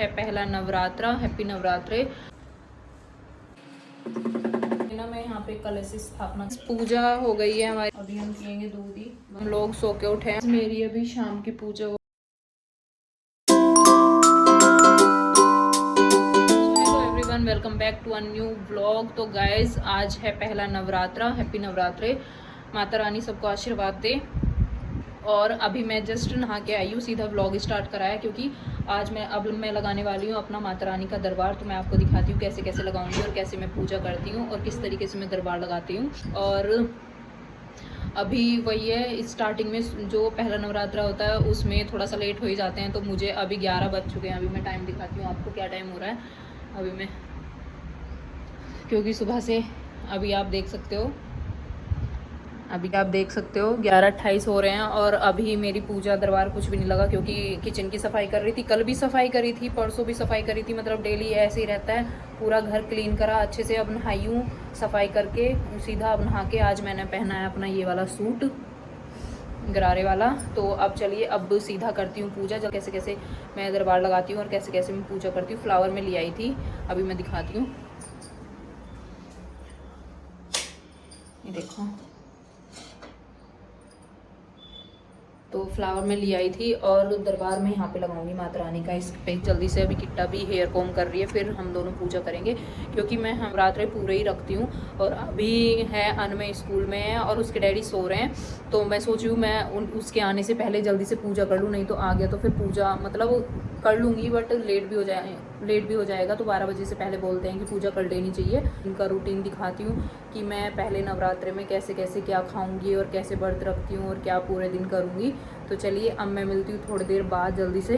है पहला नवरात्रा। हैप्पी नवरात्रे। मैं यहाँ पे कलश स्थापना पूजा हो गई है हमारी। अभी हम पियेंगे दूध ही। हम लोग सो के उठे हैं। मेरी अभी शाम की पूजा हो। Hello everyone, welcome back to a new vlog. तो गाइज आज है पहला नवरात्रा। हैप्पी नवरात्रे। माता रानी सबको आशीर्वाद दे। और अभी मैं जस्ट नहा के आई हूँ, सीधा व्लॉग स्टार्ट कराया क्योंकि आज मैं लगाने वाली हूँ अपना माता रानी का दरबार। तो मैं आपको दिखाती हूँ कैसे कैसे लगाऊंगी और कैसे मैं पूजा करती हूँ और किस तरीके से मैं दरबार लगाती हूँ। और अभी वही है, स्टार्टिंग में जो पहला नवरात्रा होता है उसमें थोड़ा सा लेट हो ही जाते हैं। तो मुझे अभी 11 बज चुके हैं। अभी मैं टाइम दिखाती हूँ आपको क्या टाइम हो रहा है अभी मैं, क्योंकि सुबह से अभी आप देख सकते हो 11:28 हो रहे हैं। और अभी मेरी पूजा दरबार कुछ भी नहीं लगा क्योंकि किचन की सफाई कर रही थी। कल भी सफाई करी थी, परसों भी सफाई करी थी। मतलब डेली ऐसे ही रहता है, पूरा घर क्लीन करा अच्छे से। अब नहाई हूँ सफाई करके सीधा। अब नहा के आज मैंने पहना है अपना ये वाला सूट गरारे वाला। तो अब चलिए अब सीधा करती हूँ पूजा। जब कैसे कैसे मैं दरबार लगाती हूँ और कैसे कैसे मैं पूजा करती हूँ। फ्लावर में ले आई थी, अभी मैं दिखाती हूँ। ये देखो, तो फ्लावर में ले आई थी और दरबार में यहाँ पे लगाऊंगी माता रानी का। इस पे जल्दी से अभी किट्टा भी हेयर कॉम कर रही है, फिर हम दोनों पूजा करेंगे क्योंकि मैं नवरात्रे पूरे ही रखती हूँ। और अभी है अनमय स्कूल में है और उसके डैडी सो रहे हैं। तो मैं सोच रही हूँ मैं उसके आने से पहले जल्दी से पूजा कर लूँ, नहीं तो आ गया तो फिर पूजा मतलब कर लूँगी बट लेट भी हो जाएगा। तो 12 बजे से पहले बोलते हैं कि पूजा कर लेनी चाहिए। उनका रूटीन दिखाती हूँ कि मैं पहले नवरात्रे में कैसे कैसे क्या खाऊंगी और कैसे व्रत रखती हूँ और क्या पूरे दिन करूँगी। तो चलिए अब मैं मिलती हूँ थोड़ी देर बाद जल्दी से।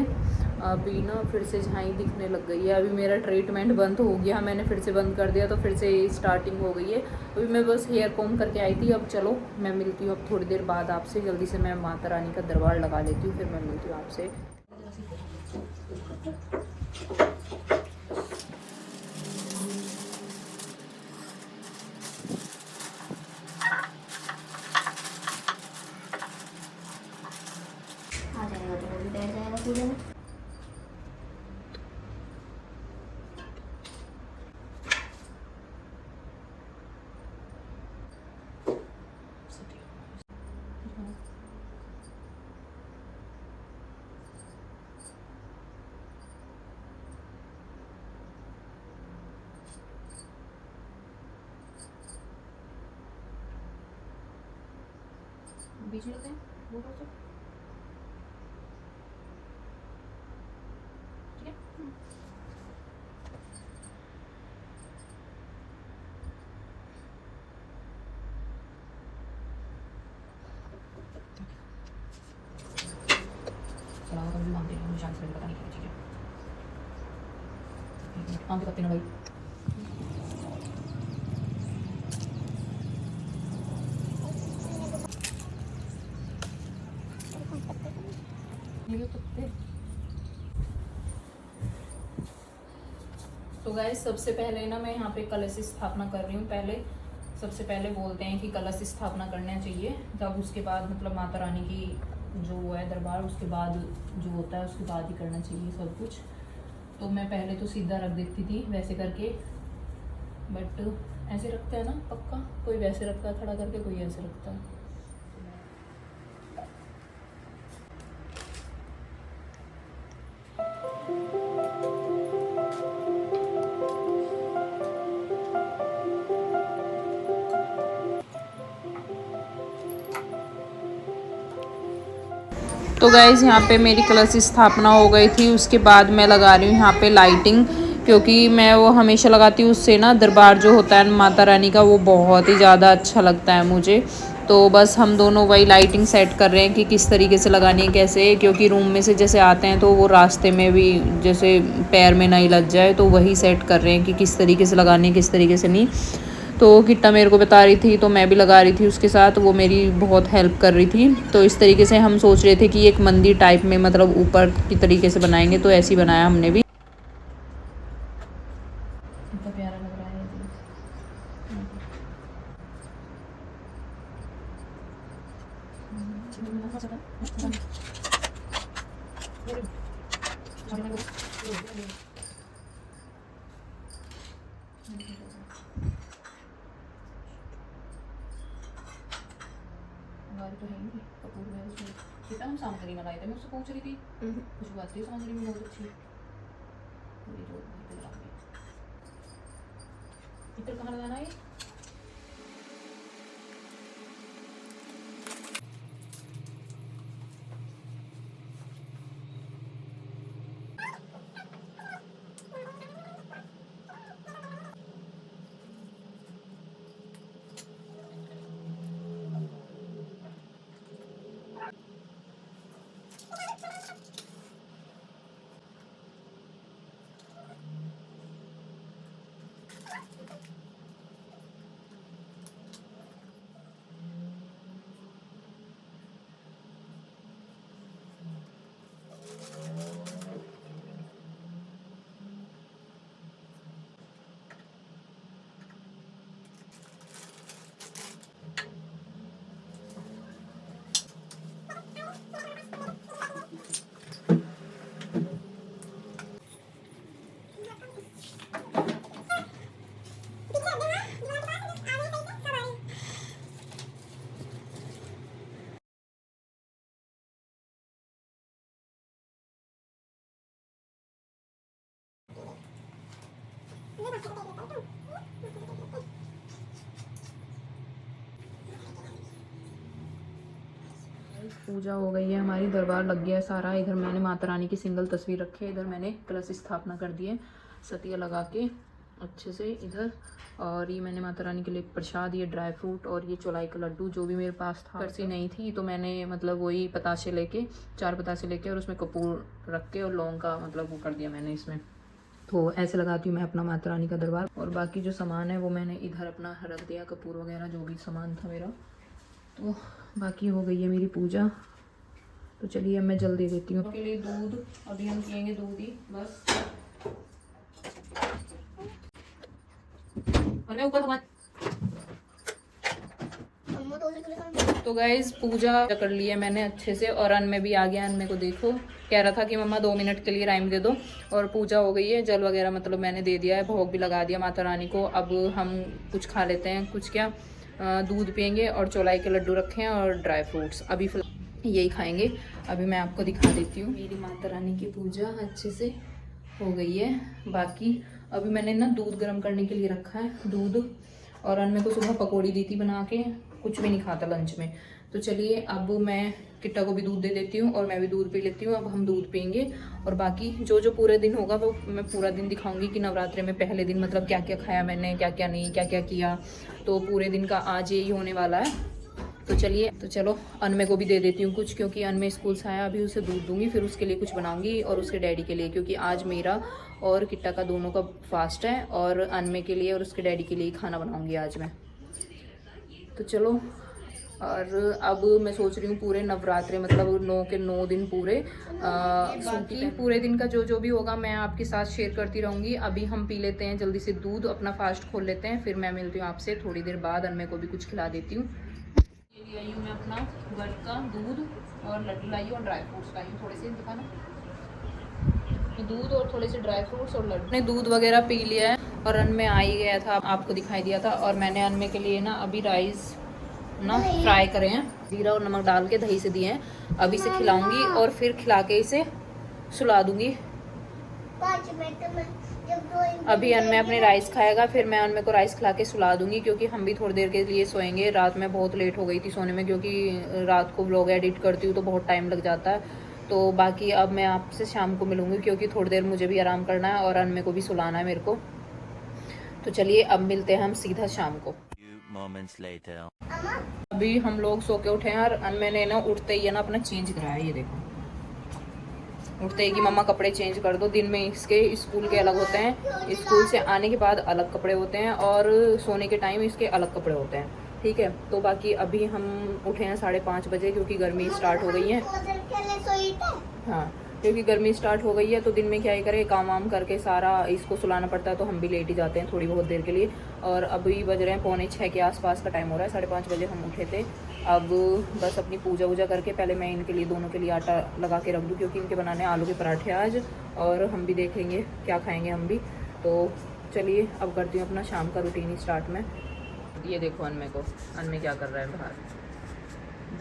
अभी ना फिर से झाई दिखने लग गई है। अभी मेरा ट्रीटमेंट बंद हो गया, मैंने फिर से बंद कर दिया तो फिर से स्टार्टिंग हो गई है। अभी मैं बस हेयर कॉम करके आई थी। अब चलो मैं मिलती हूँ अब थोड़ी देर बाद आपसे। जल्दी से मैं माता रानी का दरबार लगा लेती हूँ, फिर मैं मिलती हूँ आपसे। आ जाएगा तो वो भी बैठ जाएगा पूजा में। बीच में हैं वो तो ठीक है। चला तो भी मानते हैं, निशान से पता नहीं क्या चीज़ है। आम के पत्ते ना भाई। ये पत्ते तो गाइस सबसे पहले ना मैं यहाँ पे कलश स्थापना कर रही हूँ। पहले सबसे पहले बोलते हैं कि कलश स्थापना करना चाहिए, तब उसके बाद मतलब माता रानी की जो है दरबार, उसके बाद जो होता है उसके बाद ही करना चाहिए सब कुछ। तो मैं पहले तो सीधा रख देती थी वैसे करके, बट ऐसे रखते हैं ना पक्का, कोई वैसे रखता है खड़ा करके, कोई ऐसे रखता है। तो गाइज़ यहाँ पे मेरी कलश स्थापना हो गई थी। उसके बाद मैं लगा रही हूँ यहाँ पे लाइटिंग, क्योंकि मैं वो हमेशा लगाती हूँ। उससे ना दरबार जो होता है माता रानी का वो बहुत ही ज़्यादा अच्छा लगता है मुझे। तो बस हम दोनों वही लाइटिंग सेट कर रहे हैं कि किस तरीके से लगानी है कैसे, क्योंकि रूम में से जैसे आते हैं तो वो रास्ते में भी जैसे पैर में नहीं लग जाए, तो वही सेट कर रहे हैं कि किस तरीके से लगानी है किस तरीके से नहीं। तो किट्टा मेरे को बता रही थी तो मैं भी लगा रही थी उसके साथ, वो मेरी बहुत हेल्प कर रही थी। तो इस तरीके से हम सोच रहे थे कि एक मंदिर टाइप में मतलब ऊपर की तरीके से बनाएंगे, तो ऐसे ही बनाया हमने भी। कितना प्यारा लग रहा है ये। हमारी तो है ही नहीं कपूर में उसमें कितना हम सामग्री मंगाए थे मैं उससे पूछ रही थी कुछ बात थी सामग्री में बहुत अच्छी पूरी जोड़ में लगा दी इधर कहाँ लगाना है पूजा हो गई है हमारी दरबार लग गया है सारा इधर मैंने माता रानी की सिंगल तस्वीर रखी है इधर मैंने कलश स्थापना कर दी है सतिया लगा के अच्छे से इधर और ये मैंने माता रानी के लिए प्रसाद ये ड्राई फ्रूट और ये चौलाई का लड्डू जो भी मेरे पास था करसी नहीं थी तो मैंने मतलब वही पतासे लेके 4 पतासे लेके और उसमें कपूर रख के और लौंग का मतलब वो कर दिया मैंने इसमें तो ऐसे लगाती हूँ मैं अपना माता रानी का दरबार और बाकी जो सामान है वो मैंने इधर अपना रख दिया कपूर वगैरह जो भी सामान था मेरा तो बाकी हो गई है मेरी पूजा तो चलिए अब मैं जल दे देती हूँ के लिए दूध अभी हम पियेंगे दूध ही बस अरे ऊपर भगवान तो गाइज पूजा कर ली है मैंने अच्छे से और अन में भी आ गया अन में को देखो कह रहा था कि मम्मा 2 मिनट के लिए राइम दे दो और पूजा हो गई है जल वगैरह मतलब मैंने दे दिया है भोग भी लगा दिया माता रानी को अब हम कुछ खा लेते हैं कुछ क्या दूध पियेंगे और चौलाई के लड्डू रखे हैं और ड्राई फ्रूट्स अभी फिलहाल यही खाएंगे अभी मैं आपको दिखा देती हूँ मेरी माता रानी की पूजा अच्छे से हो गई है बाकी अभी मैंने ना दूध गर्म करने के लिए रखा है दूध और अन में को सुबह पकौड़ी दी थी बना के कुछ भी नहीं खाता लंच में तो चलिए अब मैं किट्टा को भी दूध दे देती हूँ और मैं भी दूध पी लेती हूँ अब हम दूध पियेंगे और बाकी जो जो पूरे दिन होगा वो मैं पूरा दिन दिखाऊंगी कि नवरात्रि में पहले दिन मतलब क्या क्या खाया मैंने क्या क्या नहीं क्या क्या किया तो पूरे दिन का आज यही होने वाला है तो चलिए तो चलो अनमे को भी दे देती हूँ कुछ क्योंकि अनमे स्कूल से आया अभी उसे दूध दूंगी फिर उसके लिए कुछ बनाऊंगी और उसके डैडी के लिए क्योंकि आज मेरा और किट्टा का दोनों का फास्ट है और अनमे के लिए और उसके डैडी के लिए खाना बनाऊंगी आज मैं तो चलो और अब मैं सोच रही हूँ पूरे नवरात्रे मतलब 9 के 9 दिन पूरे बाकी पूरे दिन का जो जो भी होगा मैं आपके साथ शेयर करती रहूँगी अभी हम पी लेते हैं जल्दी से दूध अपना फास्ट खोल लेते हैं फिर मैं मिलती हूँ आपसे थोड़ी देर बाद अनमे को भी कुछ खिला देती हूँ ये ले आई हूँ मैं अपना घर का दूध और लड्डू लाई और ड्राई फ्रूट्स लाई हूँ थोड़े से दिखाना तो दूध और थोड़े से ड्राई फ्रूट्स और लड्डू ने दूध वगैरह पी लिया है और अनमे आ ही गया था आपको दिखाई दिया था और मैंने अनमे के लिए ना अभी राइस ना फ्राई करे हैं जीरा और नमक डाल के दही से दिए हैं अभी इसे खिलाऊंगी और फिर खिला के इसे सुला दूंगी अभी अनमे अपने राइस खाएगा फिर मैं अनमे को राइस खिला के सुला दूंगी क्योंकि हम भी थोड़ी देर के लिए सोएंगे रात में बहुत लेट हो गई थी सोने में क्योंकि रात को व्लॉग एडिट करती हूँ तो बहुत टाइम लग जाता है तो बाकी अब मैं आपसे शाम को मिलूंगी क्योंकि थोड़ी देर मुझे भी आराम करना है और अनमे को भी सुलाना है मेरे को तो चलिए अब मिलते हैं हम सीधा शाम को अभी हम लोग सो के उठे हैं और अनमे ने ना उठते ही है ना अपना चेंज कराया ये देखो उठते ही कि मम्मा कपड़े चेंज कर दो दिन में इसके स्कूल के अलग होते हैं स्कूल से आने के बाद अलग कपड़े होते हैं और सोने के टाइम इसके अलग कपड़े होते हैं ठीक है तो बाकी अभी हम उठे हैं 5:30 बजे क्योंकि गर्मी स्टार्ट हो गई है हाँ क्योंकि गर्मी स्टार्ट हो गई है तो दिन में क्या ही करे काम वाम करके सारा इसको सुलाना पड़ता है तो हम भी लेट ही जाते हैं थोड़ी बहुत देर के लिए और अभी बज रहे हैं 5:45 के आसपास का टाइम हो रहा है 5:30 बजे हम उठे थे अब बस अपनी पूजा वूजा करके पहले मैं इनके लिए दोनों के लिए आटा लगा के रख दूँ क्योंकि इनके बनाने आलू के पराठे आज और हम भी देखेंगे क्या खाएंगे हम भी तो चलिए अब करती हूँ अपना शाम का रूटीन स्टार्ट में। ये देखो अनमे को, अनमे क्या कर रहा है बाहर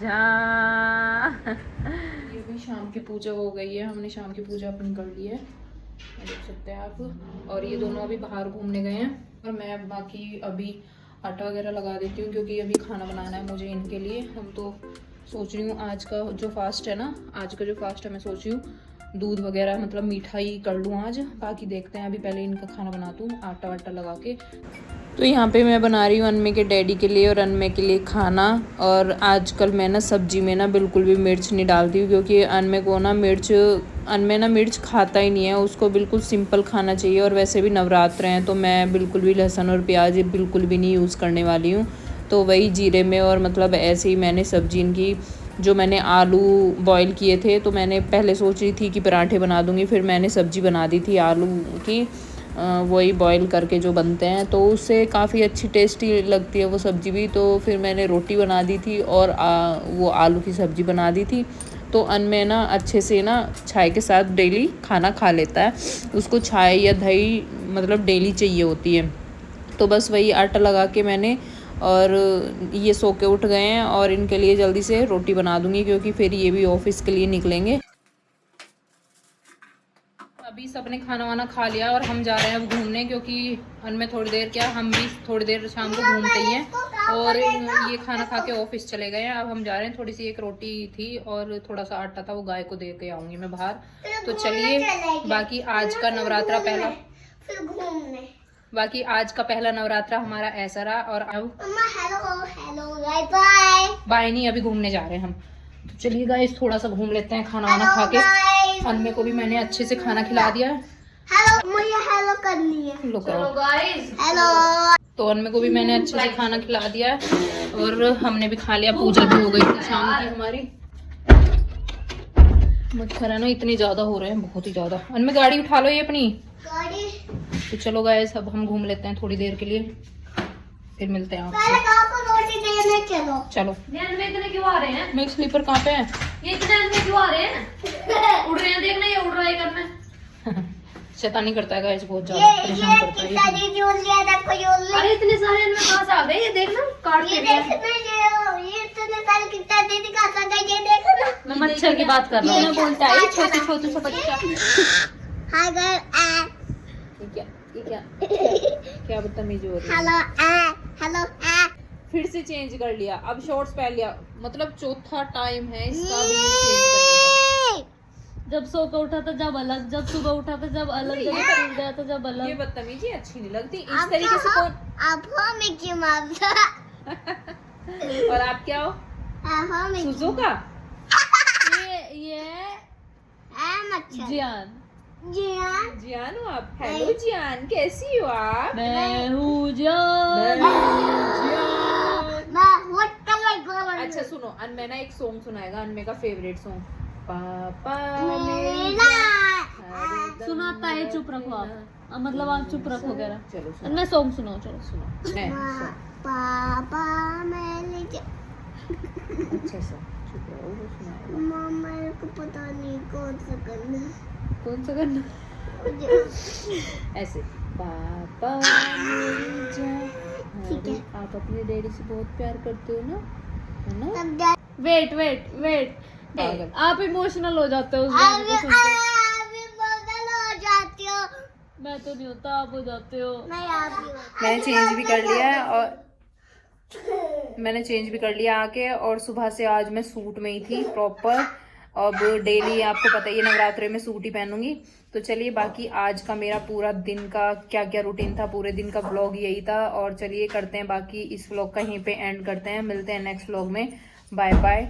जा। ये भी शाम की पूजा हो गई है, हमने शाम की पूजा अपनी कर ली है, देख सकते हैं आप। और ये दोनों अभी बाहर घूमने गए हैं और मैं बाकी अभी आटा वगैरह लगा देती हूँ क्योंकि अभी खाना बनाना है मुझे इनके लिए। हम तो सोच रही हूँ आज का जो फास्ट है ना, आज का जो फास्ट है मैं सोच रही हूँ दूध वगैरह मतलब मिठाई कर लूँ आज। बाकी देखते हैं, अभी पहले इनका खाना बनाती हूँ आटा वाटा लगा के। तो यहाँ पे मैं बना रही हूँ अनमे के डैडी के लिए और अनमे के लिए खाना। और आजकल मैं ना सब्जी में ना बिल्कुल भी मिर्च नहीं डालती हूँ क्योंकि अनमे को ना अनमे ना मिर्च खाता ही नहीं है, उसको बिल्कुल सिंपल खाना चाहिए। और वैसे भी नवरात्र हैं तो मैं बिल्कुल भी लहसुन और प्याज बिल्कुल भी नहीं यूज़ करने वाली हूँ। तो वही जीरे में और मतलब ऐसे ही मैंने सब्जी इनकी, जो मैंने आलू बॉईल किए थे तो मैंने पहले सोच रही थी कि पराठे बना दूँगी, फिर मैंने सब्जी बना दी थी आलू की, वही बॉईल करके जो बनते हैं तो उससे काफ़ी अच्छी टेस्टी लगती है वो सब्ज़ी भी। तो फिर मैंने रोटी बना दी थी और वो आलू की सब्ज़ी बना दी थी। तो अनमे ना अच्छे से ना चाय के साथ डेली खाना खा लेता है, उसको चाय या दही मतलब डेली चाहिए होती है। तो बस वही आटा लगा के मैंने, और ये सो के उठ गए हैं और इनके लिए जल्दी से रोटी बना दूँगी क्योंकि फिर ये भी ऑफिस के लिए निकलेंगे। अभी सबने खाना वाना खा लिया और हम जा रहे हैं अब घूमने क्योंकि अनमे थोड़ी देर क्या, हम भी थोड़ी देर शाम को घूमते ही हैं। और ये खाना खा के ऑफिस चले गए हैं। अब हम जा रहे हैं, थोड़ी सी एक रोटी थी और थोड़ा सा आटा था, वो गाय को दे के आऊँगी मैं बाहर। तो चलिए बाकी आज का नवरात्रा पहला, बाकी आज का पहला नवरात्रा हमारा ऐसा रहा। और अब बाय नहीं, अभी घूमने जा रहे हैं हम। तो चलिए गाइस थोड़ा सा घूम लेते हैं खाना वाना खा के। अनमे को भी मैंने अच्छे से खाना खिला दिया है। मुझे हेलो करनी है। चलो गाइस हेलो। तो अनमे को भी मैंने अच्छे से खाना खिला दिया है और हमने भी खा लिया। पूजा भी हो गई थी शाम की हमारी। मच्छर है ना इतने ज्यादा हो रहे हैं, बहुत ही ज्यादा। अनमे गाड़ी उठा लो ये अपनी गाड़ी। तो चलो गाइस अब हम घूम लेते हैं थोड़ी देर के लिए, फिर मिलते हैं आपसे। चलो इतने क्यों आ रहे हैं? मेरे स्लीपर कहाँ पे है? ये इतने क्यों आ रहे हैं? उड़ रहे हैं, देखना ये उड़ रहा है करना। शैतानी करता है गाइस, बहुत ज्यादा परेशान करता है ये। अरे इतने सारे इनमें कहाँ से आ गए? ये देखना काट के दिया। मैं मच्छर की बात कर रहा हूँ। बोलता है छोटे छोटे से बच्चा। ये क्या क्या बदतमीजी हो रही है। फिर से चेंज कर लिया, अब शॉर्ट्स पहन लिया, मतलब चौथा टाइम है इसका भी चेंज करने का। जब सो के उठा था जब अलग, जब सुबह उठा था जब अलग, जब स्कूल गया था जब ये अलग। बदतमीजी अच्छी नहीं लगती। इस तरीके से कौन। और आप क्या हो? सुजुका। ये जियान। जियान हो आप? हेलो जियान, कैसी हो आप? मैं हूँ जियान। अच्छा सुनो, अनमे ना एक सॉन्ग सुनाएगा, अनमे का फेवरेट सॉन्ग। पापा सुनाता है, चुप रखो आप, मतलब आप चुप रखो कह रहा। चलो सुनो, मैं सॉन्ग सुनाओ, चलो सुनो। नहीं पापा मैंने अच्छा सा चुप रहो, वो सुनाएगा। मम्मा को पता नहीं कौन सा करना कौन सा करना? ऐसे पापा मेरी जान। ठीक है। आप अपने डैडी से बहुत प्यार करते हो ना, है ना? वेट वेट वेट, पागल। आप इमोशनल हो जाते हो उस गाने को सुन के। मैं तो नहीं होता, आप हो जाते हो। मैंने चेंज भी कर लिया है और मैंने चेंज भी कर लिया आके, और सुबह से आज मैं सूट में ही थी प्रॉपर। अब डेली आपको पता ही है नवरात्रे में सूट ही पहनूंगी। तो चलिए बाकी आज का मेरा पूरा दिन का क्या क्या रूटीन था, पूरे दिन का व्लॉग यही था। और चलिए करते हैं बाकी इस व्लॉग का यहीं पे एंड करते हैं, मिलते हैं नेक्स्ट व्लॉग में। Bye bye.